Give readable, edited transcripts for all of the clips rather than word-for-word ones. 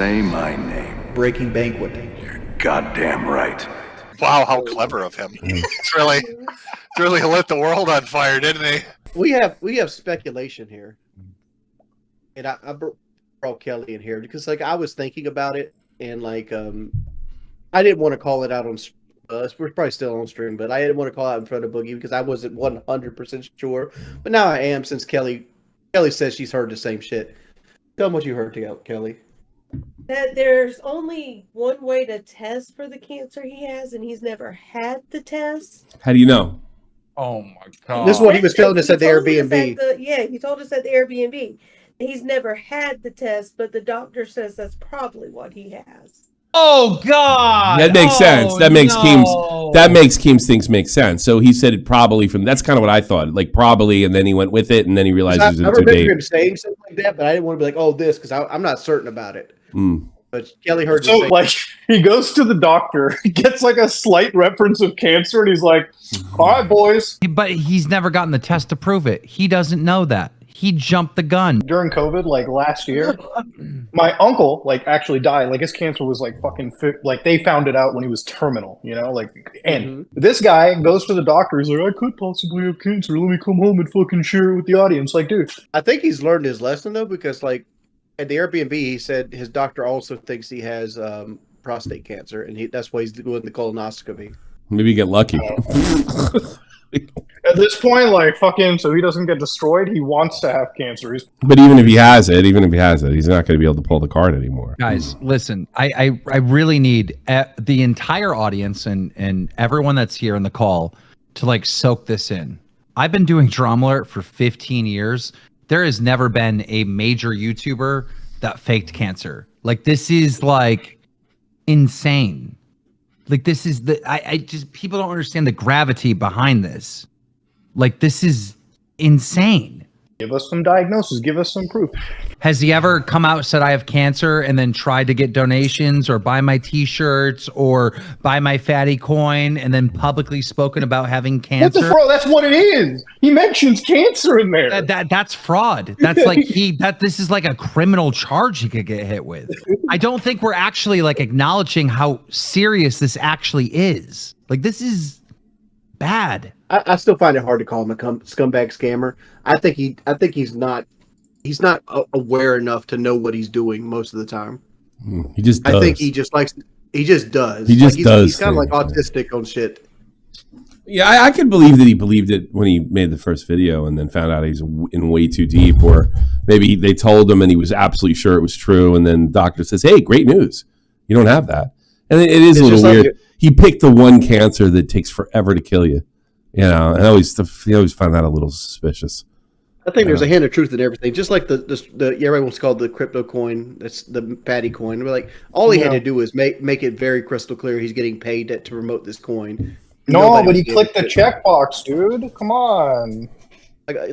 say my name. Breaking Banquet. You're goddamn right. Wow, how clever of him. It's really lit the world on fire, didn't he? We have speculation here. And I brought Kelly in here because like I was thinking about it and like I didn't want to call it out on we're probably still on stream, but I didn't want to call out in front of Boogie because I wasn't 100% sure. But now I am since Kelly says she's heard the same shit. Tell them what you heard, Kelly. That there's only one way to test for the cancer he has, and he's never had the test. How do you know? Oh my God. This is what he was telling us at the Airbnb. He told us at the Airbnb. He's never had the test, but the doctor says that's probably what he has. Oh God! That makes sense. That makes Keem's things make sense. So he said it probably that's kind of what I thought, like probably, and then he went with it, and then he realized it was I remember him saying something like that, but I didn't want to be like, oh, this, because I'm not certain about it. But Kelly heard. So like he goes to the doctor, gets like a slight reference of cancer, and he's like, "All right, boys." But he's never gotten the test to prove it. He doesn't know that. He jumped the gun. During COVID, like last year, my uncle like actually died. Like his cancer was like fucking like they found it out when he was terminal, you know, like and this guy goes to the doctor, he's like, I could possibly have cancer. Let me come home and fucking share it with the audience. Like, dude. I think he's learned his lesson though, because like at the Airbnb he said his doctor also thinks he has prostate cancer and that's why he's doing the colonoscopy. Maybe get lucky. At this point, like, fucking, so he doesn't get destroyed, he wants to have cancer. But even if he has it, he's not going to be able to pull the card anymore. Guys, listen, I really need the entire audience and everyone that's here in the call to, like, soak this in. I've been doing Drama Alert for 15 years. There has never been a major YouTuber that faked cancer. Like, this is, like, insane. Like, this is I just, people don't understand the gravity behind this. Like, this is insane. Give us some diagnosis. Give us some proof. Has he ever come out and said, I have cancer, and then tried to get donations or buy my t-shirts or buy my fatty coin and then publicly spoken about having cancer? That's what it is. He mentions cancer in there. That's fraud. That's like this is like a criminal charge he could get hit with. I don't think we're actually like acknowledging how serious this actually is. Like, this is bad. I still find it hard to call him a scumbag scammer. I think he's not aware enough to know what he's doing most of the time. He just does. I think he just does. He just does. He's kind of like autistic on shit. Yeah, I could believe that he believed it when he made the first video and then found out he's in way too deep, or maybe they told him and he was absolutely sure it was true, and then the doctor says, hey, great news. You don't have that. And it is a little weird. Like he picked the one cancer that takes forever to kill you. You know, and I always find that a little suspicious. I think there's a hint of truth in everything. Just like the everyone's called the crypto coin, that's the fatty coin. We're like, all he had to do was make it very crystal clear he's getting paid to promote this coin. But he clicked the checkbox, dude. Come on.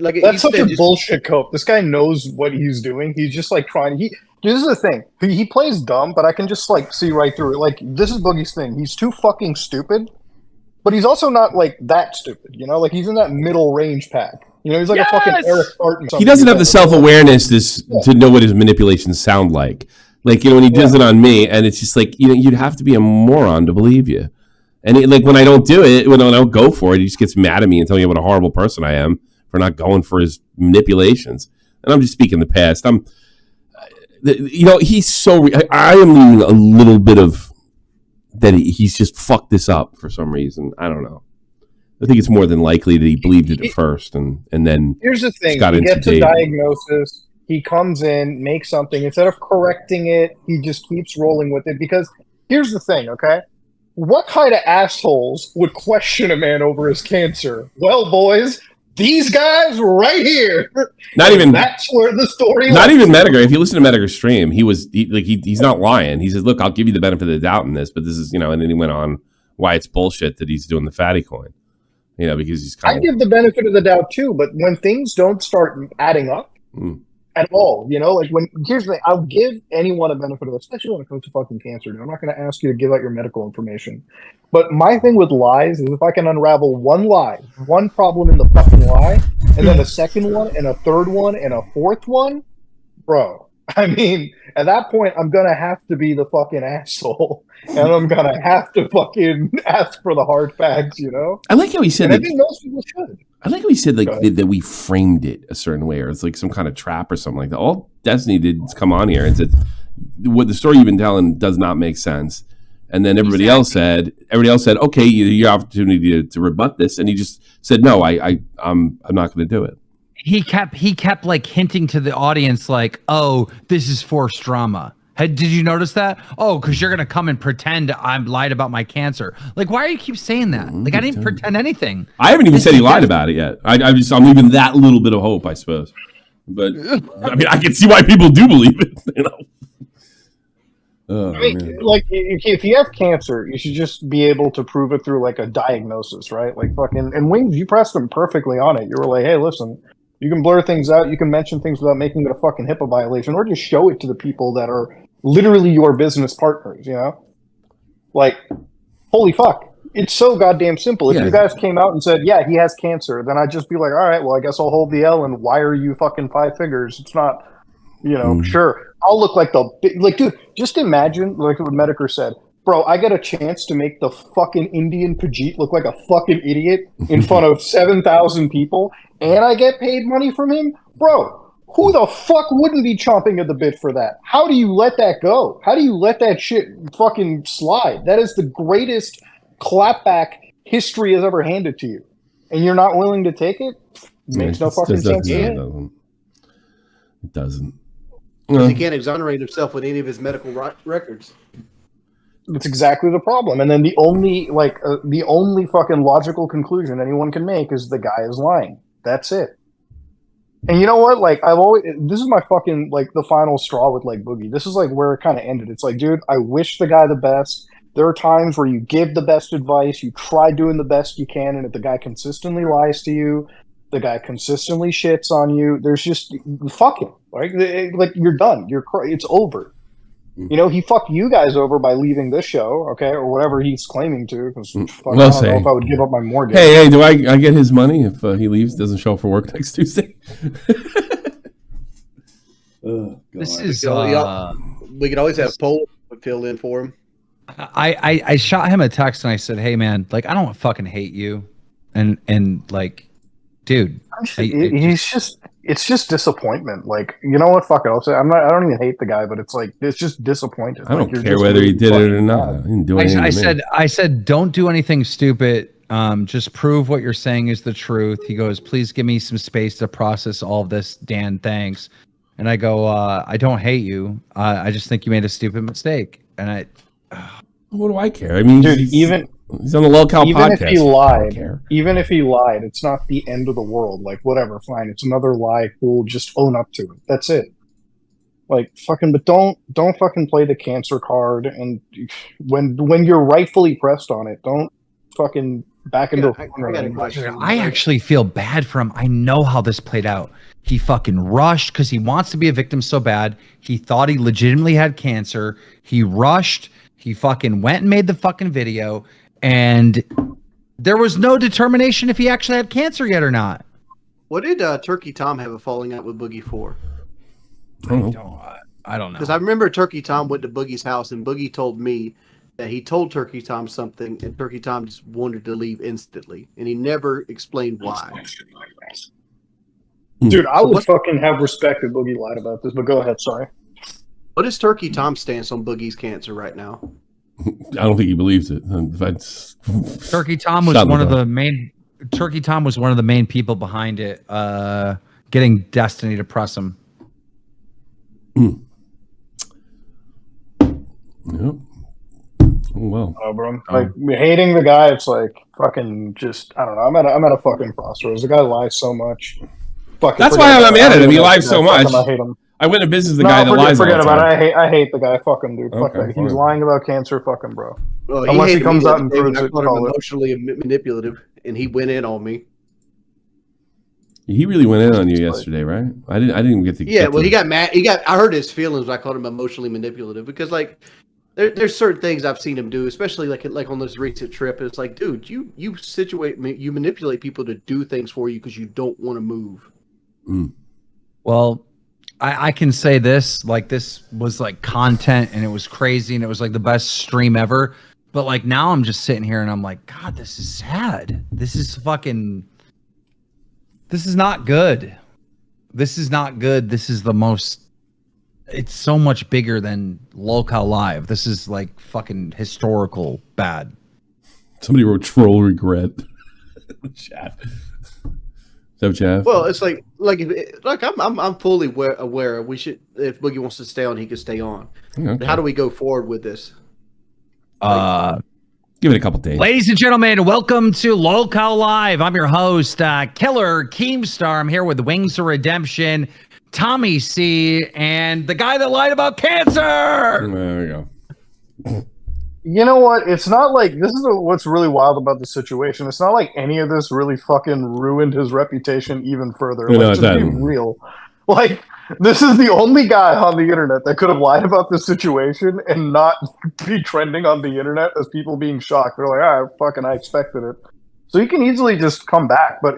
Like that's such a bullshit cope. This guy knows what he's doing. He's just like trying. This is the thing. He plays dumb, but I can just like see right through it. Like, this is Boogie's thing. He's too fucking stupid. But he's also not like that stupid, you know. Like, he's in that middle range pack. You know, he's like a fucking Eric Barton. He doesn't have the self-awareness to know what his manipulations sound like. Like, you know, when he does it on me, and it's just like, you know, you'd have to be a moron to believe you. And like when I don't do it, when I don't go for it, he just gets mad at me and telling me what a horrible person I am for not going for his manipulations. And I'm just speaking the past. You know, he's so. I am leaving a little bit of that he's just fucked this up for some reason. I don't know. I think it's more than likely that he believed it at first, and then here's the thing: he gets a diagnosis, he comes in, makes something. Instead of correcting it, he just keeps rolling with it. Because here's the thing, okay? What kind of assholes would question a man over his cancer? Well, boys, these guys right here. That's where the story. Not even Mediger. If you listen to Mediger's stream, he's not lying. He says, "Look, I'll give you the benefit of the doubt in this, but this is, you know." And then he went on why it's bullshit that he's doing the fatty coin. You know, because he's I give the benefit of the doubt too, but when things don't start adding up at all, you know, like here's the thing, I'll give anyone a benefit of, especially when it comes to fucking cancer. I'm not going to ask you to give out your medical information. But my thing with lies is if I can unravel one lie, one problem in the fucking lie, and then a second one, and a third one, and a fourth one, bro, I mean, at that point, I'm gonna have to be the fucking asshole, and I'm gonna have to fucking ask for the hard facts, you know. I like how he said And I that. think most people should. I like how he said like Go ahead. that we framed it a certain way, or it's like some kind of trap or something like that. All Destiny did is come on here and said what the story you've been telling does not make sense, and then everybody else said, okay, your opportunity to rebut this, and he just said, no, I'm not going to do it. He kept like hinting to the audience like, oh, this is forced drama. Did you notice that? Oh, because you're gonna come and pretend I'm lied about my cancer. Like, why do you keep saying that? Like, I didn't pretend anything. I haven't even said he lied about it yet. I'm leaving that little bit of hope, I suppose. But I mean, I can see why people do believe it. You know. Oh, I mean, like, if you have cancer, you should just be able to prove it through like a diagnosis, right? Like fucking, and Wings, you pressed them perfectly on it. You were like, hey, listen, you can blur things out, you can mention things without making it a fucking HIPAA violation, or just show it to the people that are literally your business partners, you know? Like, holy fuck. It's so goddamn simple. If you guys came out and said, yeah, he has cancer, then I'd just be like, all right, well, I guess I'll hold the L and wire you fucking 5 figures. It's not, you know, sure. I'll look like the big, like, dude, just imagine, like what Medicare said, bro, I get a chance to make the fucking Indian Pajit look like a fucking idiot in front of 7,000 people, and I get paid money from him? Bro, who the fuck wouldn't be chomping at the bit for that? How do you let that go? How do you let that shit fucking slide? That is the greatest clapback history has ever handed to you. And you're not willing to take it? Makes no fucking sense to me. It doesn't. Because he can't exonerate himself with any of his medical records. That's exactly the problem. And then the only fucking logical conclusion anyone can make is the guy is lying. That's it. And you know what? Like, this is my fucking, like, the final straw with, like, Boogie. This is, like, where it kind of ended. It's like, dude, I wish the guy the best. There are times where you give the best advice, you try doing the best you can, and if the guy consistently lies to you, the guy consistently shits on you, there's just, fuck him. Right? Like, you're done. It's over. You know, he fucked you guys over by leaving this show, okay, or whatever he's claiming to. Because I don't know if I would give up my mortgage. Hey, do I get his money if he leaves, doesn't show up for work next Tuesday? This is. We could always have Paul fill in for him. I shot him a text and I said, hey man, like, I don't fucking hate you, and like, dude, it's just disappointment. Like, you know what? Fuck it. I'll say I don't even hate the guy, but it's like, it's just disappointed. I don't care whether he did it or not. I didn't do anything. I said, don't do anything stupid. Just prove what you're saying is the truth. He goes, please give me some space to process all of this, Dan. Thanks. And I go, I don't hate you. I just think you made a stupid mistake. And what do I care? I mean, dude, he's on the Locale podcast. Even if he lied, it's not the end of the world. Like, whatever, fine. It's another lie. Cool. Just own up to it. That's it. Like, fucking, but don't fucking play the cancer card. And when you're rightfully pressed on it, don't fucking back into a corner. I actually feel bad for him. I know how this played out. He fucking rushed because he wants to be a victim so bad. He thought he legitimately had cancer. He rushed. He fucking went and made the fucking video, and there was no determination if he actually had cancer yet or not. What did Turkey Tom have a falling out with Boogie for? I don't know. Because I remember Turkey Tom went to Boogie's house, and Boogie told me that he told Turkey Tom something, and Turkey Tom just wanted to leave instantly, and he never explained why. Dude, I would fucking have respect if Boogie lied about this, but go ahead, sorry. What is Turkey Tom's stance on Boogie's cancer right now? I don't think he believes it. Turkey Tom was one of the main. Turkey Tom was one of the main people behind it, getting Destiny to press him. Yep. Oh, well. Oh, bro. Like, hating the guy, it's like fucking just, I don't know. I'm at a fucking crossroads. The guy lies so much. That's why I'm mad at him. He lies so much. I hate him. I went to business the guy that lies. Forget about it. I hate the guy. Fuck him, dude. Fuck that. He's lying about cancer. Fuck him, bro. Well, unless he comes out and proves it. Emotionally manipulative, and he went in on me. He really went in on you yesterday, right? I didn't even get to. Yeah, well, he got mad. I hurt his feelings when I called him emotionally manipulative because, like, there's certain things I've seen him do, especially like on this recent trip. It's like, dude, you manipulate people to do things for you because you don't want to move. Well, I can say this, like this was like content and it was crazy and it was like the best stream ever. But like now I'm just sitting here and I'm like, God, this is sad. This is not good. This is not good. This is the most, it's so much bigger than Lolcow Live. This is like fucking historical bad. Somebody wrote troll regret. Chat. So, Jeff. Well, it's like I'm fully aware. We should, if Boogie wants to stay on, he can stay on. Okay. But how do we go forward with this? Give it a couple days. Ladies and gentlemen, welcome to Lolcow Live. I'm your host, Killer Keemstar. I'm here with Wings of Redemption, Tommy C, and the guy that lied about cancer. There we go. You know what? It's not like this is what's really wild about the situation. It's not like any of this really fucking ruined his reputation even further. No, Like, just be real. Like, this is the only guy on the internet that could have lied about this situation and not be trending on the internet as people being shocked. They're like, I expected it. So you can easily just come back, but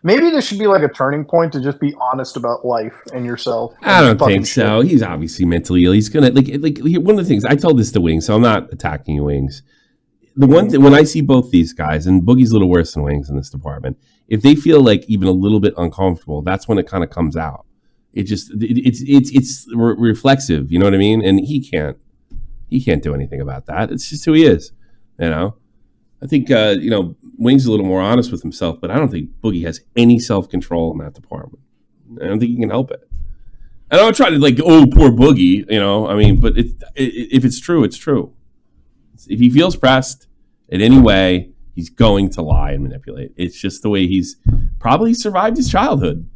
maybe this should be like a turning point to just be honest about life and yourself. I don't think so. He's obviously mentally ill. He's gonna like one of the things I told this to Wings, so I'm not attacking you, Wings. The one thing when I see both these guys, and Boogie's a little worse than Wings in this department, if they feel like even a little bit uncomfortable, that's when it kind of comes out. It just it's reflexive, you know what I mean? And he can't do anything about that. It's just who he is, you know. I think Wings is a little more honest with himself, but I don't think Boogie has any self-control in that department. I don't think he can help it. And I'm not trying to poor Boogie, you know. I mean, but if it's true, it's true. If he feels pressed in any way, he's going to lie and manipulate. It's just the way he's probably survived his childhood.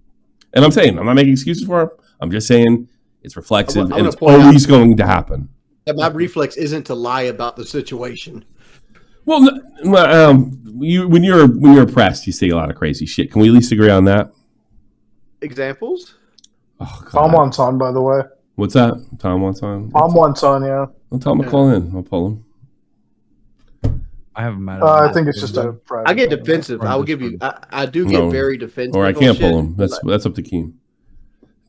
And I'm saying, I'm not making excuses for him. I'm just saying it's reflexive and it's always going to happen. That my reflex isn't to lie about the situation. Well, when you're oppressed, you say a lot of crazy shit. Can we at least agree on that? Examples? Oh, Tom wants on, by the way. What's that? Tom wants on? Tom wants on, yeah. I'll tell him to call in. I'll pull him. I haven't met him. I think it's just a private. I get defensive. I will give you. I do get very defensive. Or I can't pull him. That's up to Keem.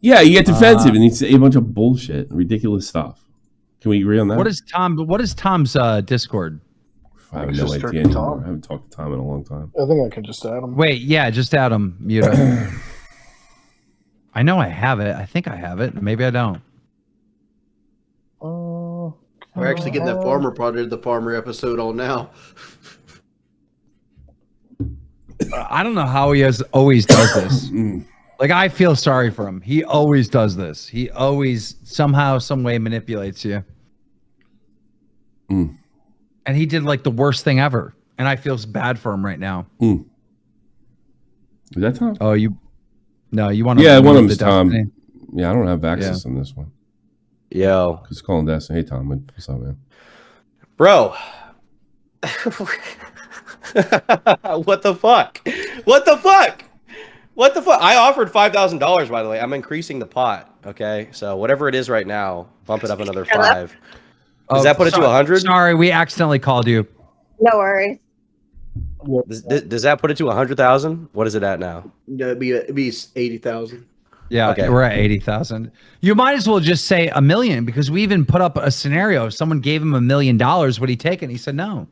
Yeah, you get defensive and you say a bunch of bullshit, ridiculous stuff. Can we agree on that? What is Tom's Discord? I have no idea anymore. I haven't talked to Tom in a long time. I think I can just add him. Wait, yeah, just add him. Mute him. I know I have it. I think I have it. Maybe I don't. We're actually getting that farmer project, the farmer episode on now. I don't know how he always does this. Like, I feel sorry for him. He always does this. He always somehow, some way manipulates you. And he did like the worst thing ever. And I feel bad for him right now. Is that Tom? Oh, you want to? Yeah, one of them's Tom. Yeah, I don't have access on this one. Yo. Just calling Destiny. Hey, Tom. What's up, man? Bro. What the fuck? What the fuck? What the fuck? I offered $5,000, by the way. I'm increasing the pot. Okay. So whatever it is right now, bump it up another 5. Does that put it to 100? Sorry, we accidentally called you. No worries. Does that put it to 100,000? What is it at now? No, it'd be 80,000. Yeah, Okay. We're at 80,000. You might as well just say $1 million because we even put up a scenario. If someone gave him $1 million, would he take it? And he said no.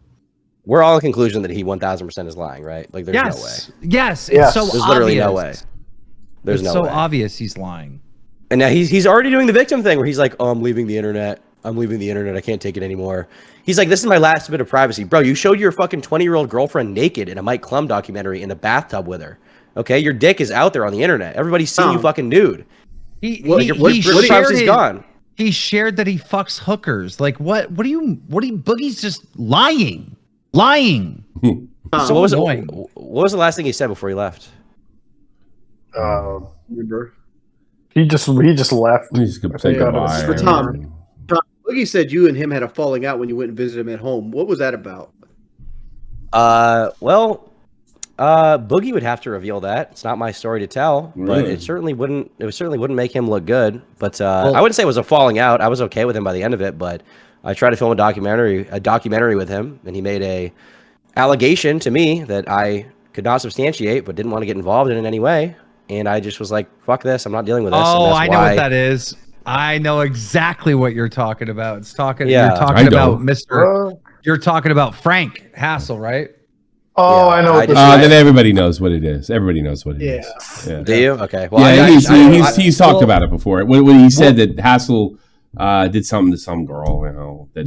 We're all in conclusion that he 1,000% is lying, right? Like, there's no way. Yes. It's so There's obvious. literally no way. There's it's no so way. obvious he's lying. And now he's already doing the victim thing where he's like, oh, I'm leaving the internet. I'm leaving the internet. I can't take it anymore. He's like, this is my last bit of privacy. Bro, you showed your fucking 20-year-old girlfriend naked in a Mike Klum documentary in the bathtub with her. Okay? Your dick is out there on the internet. Everybody's seen you fucking nude. Your privacy's gone. He shared that he fucks hookers. Like, what do you, Boogie's just lying. Lying. So what was the last thing he said before he left? Remember? He just left. He's going to say goodbye. For Tom, Boogie said you and him had a falling out when you went and visited him at home. What was that about? Boogie would have to reveal that. It's not my story to tell, but it certainly wouldn't make him look good. But I wouldn't say it was a falling out. I was okay with him by the end of it, but I tried to film a documentary with him, and he made a allegation to me that I could not substantiate, but didn't want to get involved in any way. and I just was like, "Fuck this! I'm not dealing with this." Oh, and that's I know why- what that is. I know exactly what you're talking about. Yeah, you're talking I about don't. Mr. You're talking about Frank Hassel, right? Oh, Yeah, I know. I What this just- is. Then everybody knows what it is. Everybody knows what it is. Yeah. Do you? Okay. Well, Yeah, I- he's talked about it before. When he said that Hassel did something to some girl, that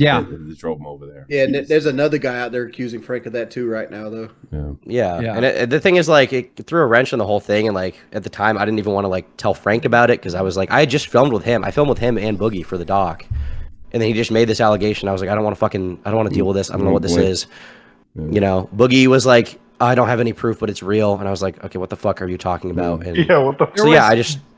drove him over there. Yeah, and there's another guy out there accusing Frank of that too right now, though. Yeah. Yeah. And the thing is, like, it threw a wrench in the whole thing. And, like, at the time, I didn't even want to, like, tell Frank about it because I was like, I had just filmed with him. I filmed with him and Boogie for the doc. And then he just made this allegation. I was like, I don't want to deal with this. I don't know what this is. You know, Boogie was like, I don't have any proof, but it's real. And I was like, okay, what the fuck are you talking about? And Yeah, what the? so, yeah,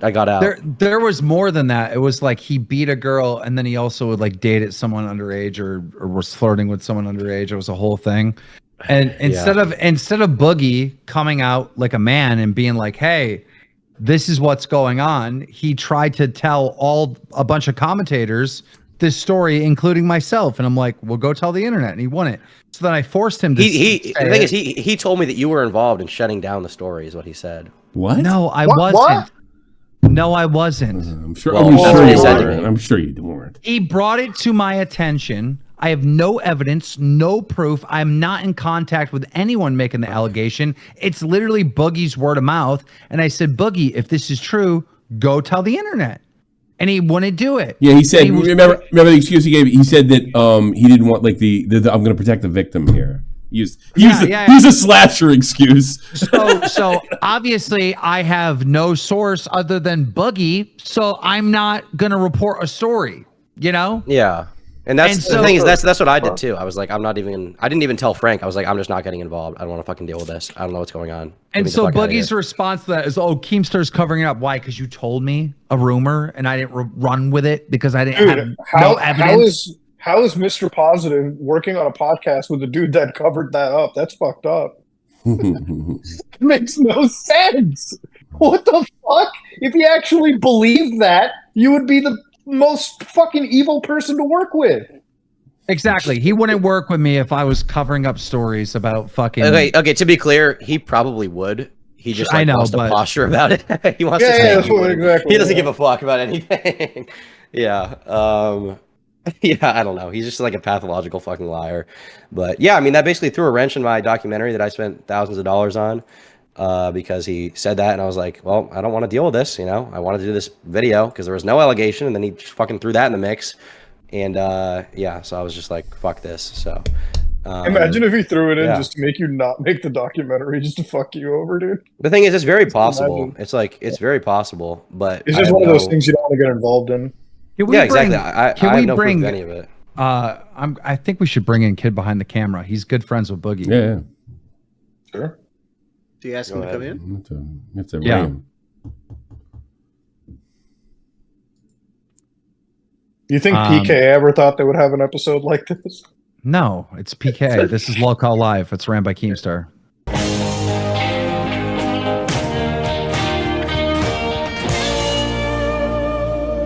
I got out. There was more than that. It was like he beat a girl, and then he also would like date someone underage or was flirting with someone underage. It was a whole thing. And instead of Boogie coming out like a man and being like, "Hey, this is what's going on," he tried to tell a bunch of commentators this story, including myself. And I'm like, "Well, go tell the internet," and he won it. So then I forced him to. The thing is, he told me that you were involved in shutting down the story, is what he said. What? No, I What? wasn't. No, I wasn't. I'm sure. Well, I'm that's sure what he you said to weren't. me. I'm sure you weren't. He brought it to my attention. I have no evidence, no proof. I'm not in contact with anyone making the allegation. It's literally Boogie's word of mouth. And I said, Boogie, if this is true, go tell the internet. And he wouldn't do it. Yeah, he said. He was- remember the excuse he gave? He said that he didn't want like the I'm going to protect the victim here. He used a slasher excuse. So obviously I have no source other than Boogie, so I'm not gonna report a story, you know? Yeah. And And the so- thing is, that's what I did too. I was like, I didn't even tell Frank. I was like, I'm just not getting involved. I don't want to fucking deal with this. I don't know what's going on. Get And me the so fuck outta Boogie's here. response to that is, "Oh, Keemstar's covering it up. Why? Because you told me a rumor and I didn't run with it because I didn't have Dude, no evidence." how is Mr. Positive working on a podcast with a dude that covered that up? That's fucked up. It makes no sense. What the fuck? If you actually believed that, you would be the most fucking evil person to work with. Exactly. He wouldn't work with me if I was covering up stories about fucking. Okay. To be clear, he probably would. He just I know, wants to but- posture about it. He wants Yeah, to say that's he what wouldn't. exactly, He doesn't yeah. give a fuck about anything. Yeah. Yeah, I don't know. He's just like a pathological fucking liar. But yeah, I mean, that basically threw a wrench in my documentary that I spent thousands of dollars on because he said that. And I was like, well, I don't want to deal with this. You know, I wanted to do this video because there was no allegation. And then he just fucking threw that in the mix. And yeah, so I was just like, fuck this. So Imagine if he threw it in yeah. just to make you not make the documentary, just to fuck you over, dude. the thing is, it's very possible. imagine. It's like, it's very possible. But It's I just have one of those no- things you don't want to get involved in. Can we Yeah, exactly. bring- I can have we no bring? proof of any of it. I think we should bring in Kid behind the camera. He's good friends with Boogie. Yeah. Sure. Do you ask him Go to come ahead. in? You have to Yeah. ring him. You think Um, PK ever thought they would have an episode like this? No, it's PK. This is Locale Live. It's ran by Keemstar.